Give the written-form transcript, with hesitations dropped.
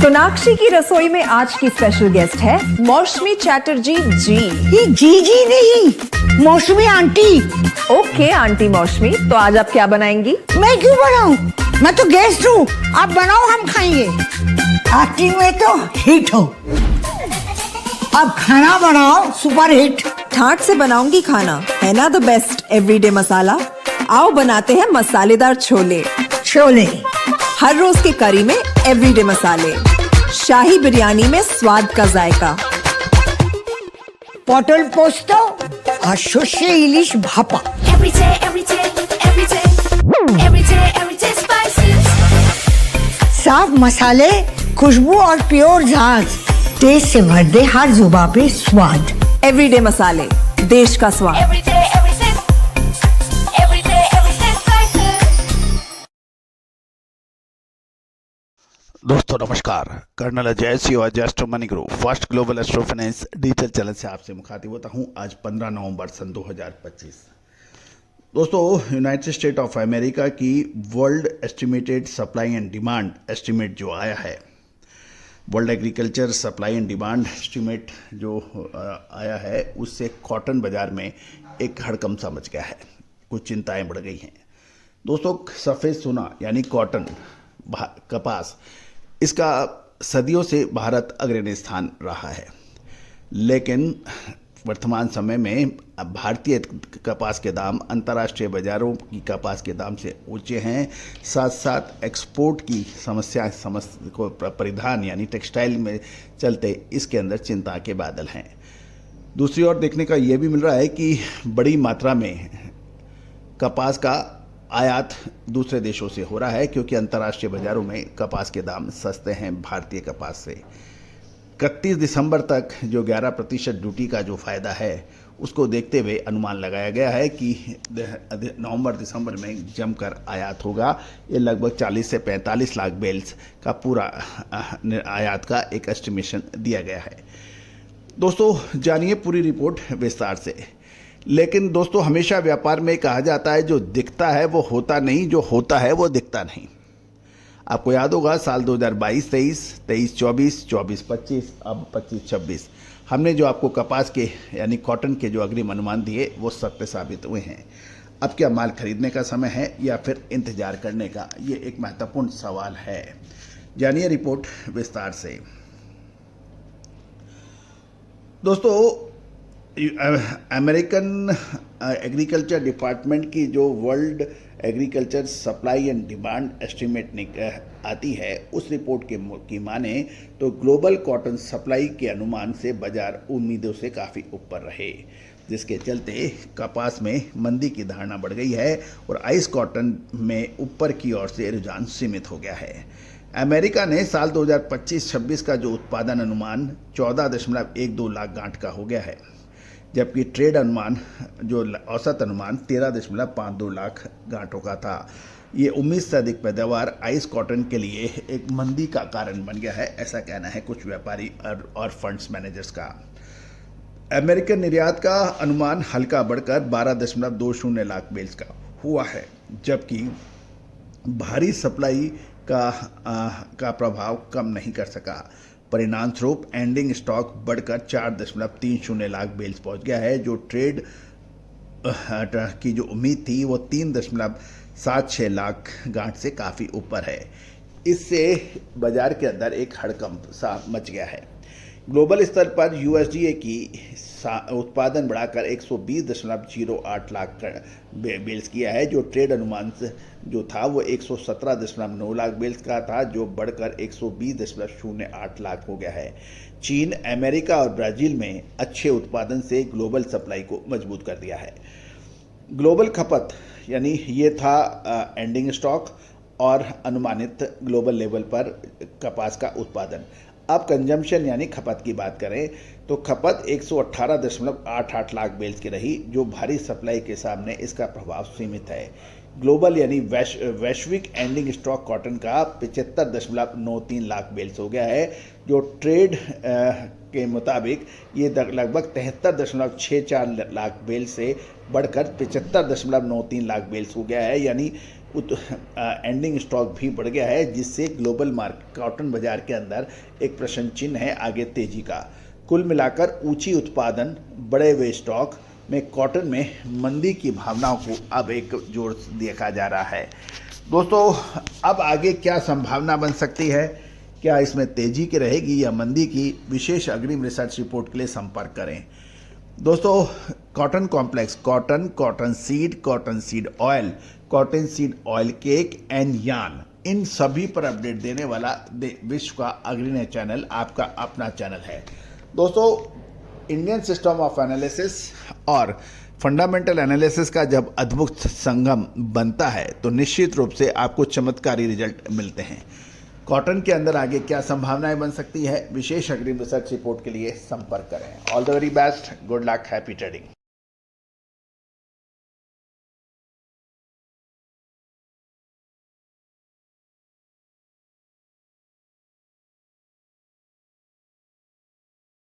सोनाक्षी की रसोई में आज की स्पेशल गेस्ट है मौसमी चैटर्जी जी। ये जी नहीं, मौसमी आंटी। ओके आंटी मौसमी, तो आज आप क्या बनाएंगी? मैं क्यों बनाऊं? मैं तो गेस्ट हूँ, आप बनाओ हम खाएंगे। एक्टिंग में तो हिट हो, अब खाना बनाओ सुपर हिट। ठाट से बनाऊंगी खाना, है ना द बेस्ट एवरीडे मसाला। आओ बनाते हैं मसालेदार छोले। छोले हर रोज के करी में एवरीडे मसाले, शाही बिरयानी में स्वाद का जायका। পটল পোস্ত আর সর্ষে ইলিশ ভাপা। साफ मसाले, खुशबू और प्योर झाग, टेस्ट से भर दे हर जुबान पे स्वाद। एवरीडे मसाले, देश का स्वाद। दोस्तों नमस्कार, colonel Ajay Singh astro money group first global astro finance digital channel से आपसे मुखातिब होता हूं। आज 15 नवंबर सन 2025। दोस्तों, यूनाइटेड स्टेट ऑफ अमेरिका की world estimated supply and demand estimate जो आया है, world agriculture supply and demand estimate जो आया है, उससे कॉटन बाजार में एक हड़कंप सा मच गया है। कुछ चिंताएं बढ़ गई हैं। दोस्तों, सफ़ेद सोना यानी कॉटन, कपास, इसका सदियों से भारत अग्रणी स्थान रहा है, लेकिन वर्तमान समय में भारतीय कपास के दाम अंतर्राष्ट्रीय बाजारों की कपास के दाम से ऊंचे हैं। साथ साथ एक्सपोर्ट की समस्या को परिधान यानी टेक्सटाइल में चलते इसके अंदर चिंता के बादल हैं। दूसरी ओर देखने का ये भी मिल रहा है कि बड़ी मात्रा में कपास का आयात दूसरे देशों से हो रहा है, क्योंकि अंतर्राष्ट्रीय बाजारों में कपास के दाम सस्ते हैं भारतीय कपास से। 31 दिसंबर तक जो 11% ड्यूटी का जो फ़ायदा है, उसको देखते हुए अनुमान लगाया गया है कि नवंबर दिसंबर में जमकर आयात होगा। ये लगभग 40 से 45 लाख बेल्स का पूरा आयात का एक एस्टिमेशन दिया गया है। दोस्तों, जानिए पूरी रिपोर्ट विस्तार से। लेकिन दोस्तों, हमेशा व्यापार में कहा जाता है जो दिखता है वो होता नहीं, जो होता है वो दिखता नहीं। आपको याद होगा साल 2022-23, 23-24, 24-25, अब 25-26 हमने जो आपको कपास के यानी कॉटन के जो अग्रिम अनुमान दिए वो सत्य साबित हुए हैं। अब क्या माल खरीदने का समय है या फिर इंतजार करने का, ये एक महत्वपूर्ण सवाल है। जानिए रिपोर्ट विस्तार से। दोस्तों, अमेरिकन एग्रीकल्चर डिपार्टमेंट की जो world agriculture supply and demand estimate आती है, उस रिपोर्ट की माने तो ग्लोबल कॉटन सप्लाई के अनुमान से बाजार उम्मीदों से काफ़ी ऊपर रहे, जिसके चलते कपास में मंदी की धारणा बढ़ गई है और आइस कॉटन में ऊपर की ओर से रुझान सीमित हो गया है। अमेरिका ने साल 2025-26 का जो उत्पादन अनुमान 14.12 लाख गांठ का हो गया है, जबकि ट्रेड अनुमान जो औसत अनुमान 13.52 लाख गांठों का था। ये उम्मीद से अधिक पैदावार आइस कॉटन के लिए एक मंदी का कारण बन गया है, ऐसा कहना है कुछ व्यापारी और फंड्स मैनेजर्स का। अमेरिकन निर्यात का अनुमान हल्का बढ़कर 12.20 लाख बेल्स का हुआ है, जबकि भारी सप्लाई का प्रभाव कम नहीं कर सका। परिणाम स्वरूप एंडिंग स्टॉक बढ़कर 4.30 लाख बेल्स पहुंच गया है। जो ट्रेड की जो उम्मीद थी वो 3.76 लाख गांठ से काफ़ी ऊपर है। इससे बाजार के अंदर एक हड़कंप सा मच गया है। ग्लोबल स्तर पर यूएसडीए की उत्पादन बढ़ाकर 120.08 लाख बेल्स किया है। जो ट्रेड अनुमान जो था वो 117.9 लाख बेल्स का था, जो बढ़कर 120.08 लाख हो गया है। चीन, अमेरिका और ब्राज़ील में अच्छे उत्पादन से ग्लोबल सप्लाई को मजबूत कर दिया है। ग्लोबल खपत यानी ये था एंडिंग स्टॉक और अनुमानित ग्लोबल लेवल पर कपास का उत्पादन। अब कंजम्पशन यानी खपत की बात करें तो खपत 118.88 लाख बेल्स की रही, जो भारी सप्लाई के सामने इसका प्रभाव सीमित है। ग्लोबल यानी वैश्विक एंडिंग स्टॉक कॉटन का 75.93 लाख बेल्स हो गया है। जो ट्रेड के मुताबिक ये लगभग 73.64 लाख बेल्स से बढ़कर 75.93 लाख बेल्स हो गया है, यानी एंडिंग स्टॉक भी बढ़ गया है, जिससे ग्लोबल मार्केट कॉटन बाजार के अंदर एक प्रश्न चिन्ह है आगे तेजी का। कुल मिलाकर ऊंची उत्पादन, बड़े हुए स्टॉक में कॉटन में मंदी की भावनाओं को अब एक जोर देखा जा रहा है। दोस्तों, अब आगे क्या संभावना बन सकती है, क्या इसमें तेजी की रहेगी या मंदी की, विशेष अग्रिम रिसर्च रिपोर्ट के लिए संपर्क करें। दोस्तों, cotton complex, cotton seed oil, cotton seed oil cake and yarn, इन सभी पर अपडेट देने वाला विश्व का अग्रणी चैनल आपका अपना चैनल है। दोस्तों, इंडियन सिस्टम ऑफ एनालिसिस और फंडामेंटल एनालिसिस का जब अद्भुत संगम बनता है तो निश्चित रूप से आपको चमत्कारी रिजल्ट मिलते हैं। कॉटन के अंदर आगे क्या संभावनाएं बन सकती है, विशेष अग्रिम रिसर्च रिपोर्ट के लिए संपर्क करें। All the very best, good luck, happy trading.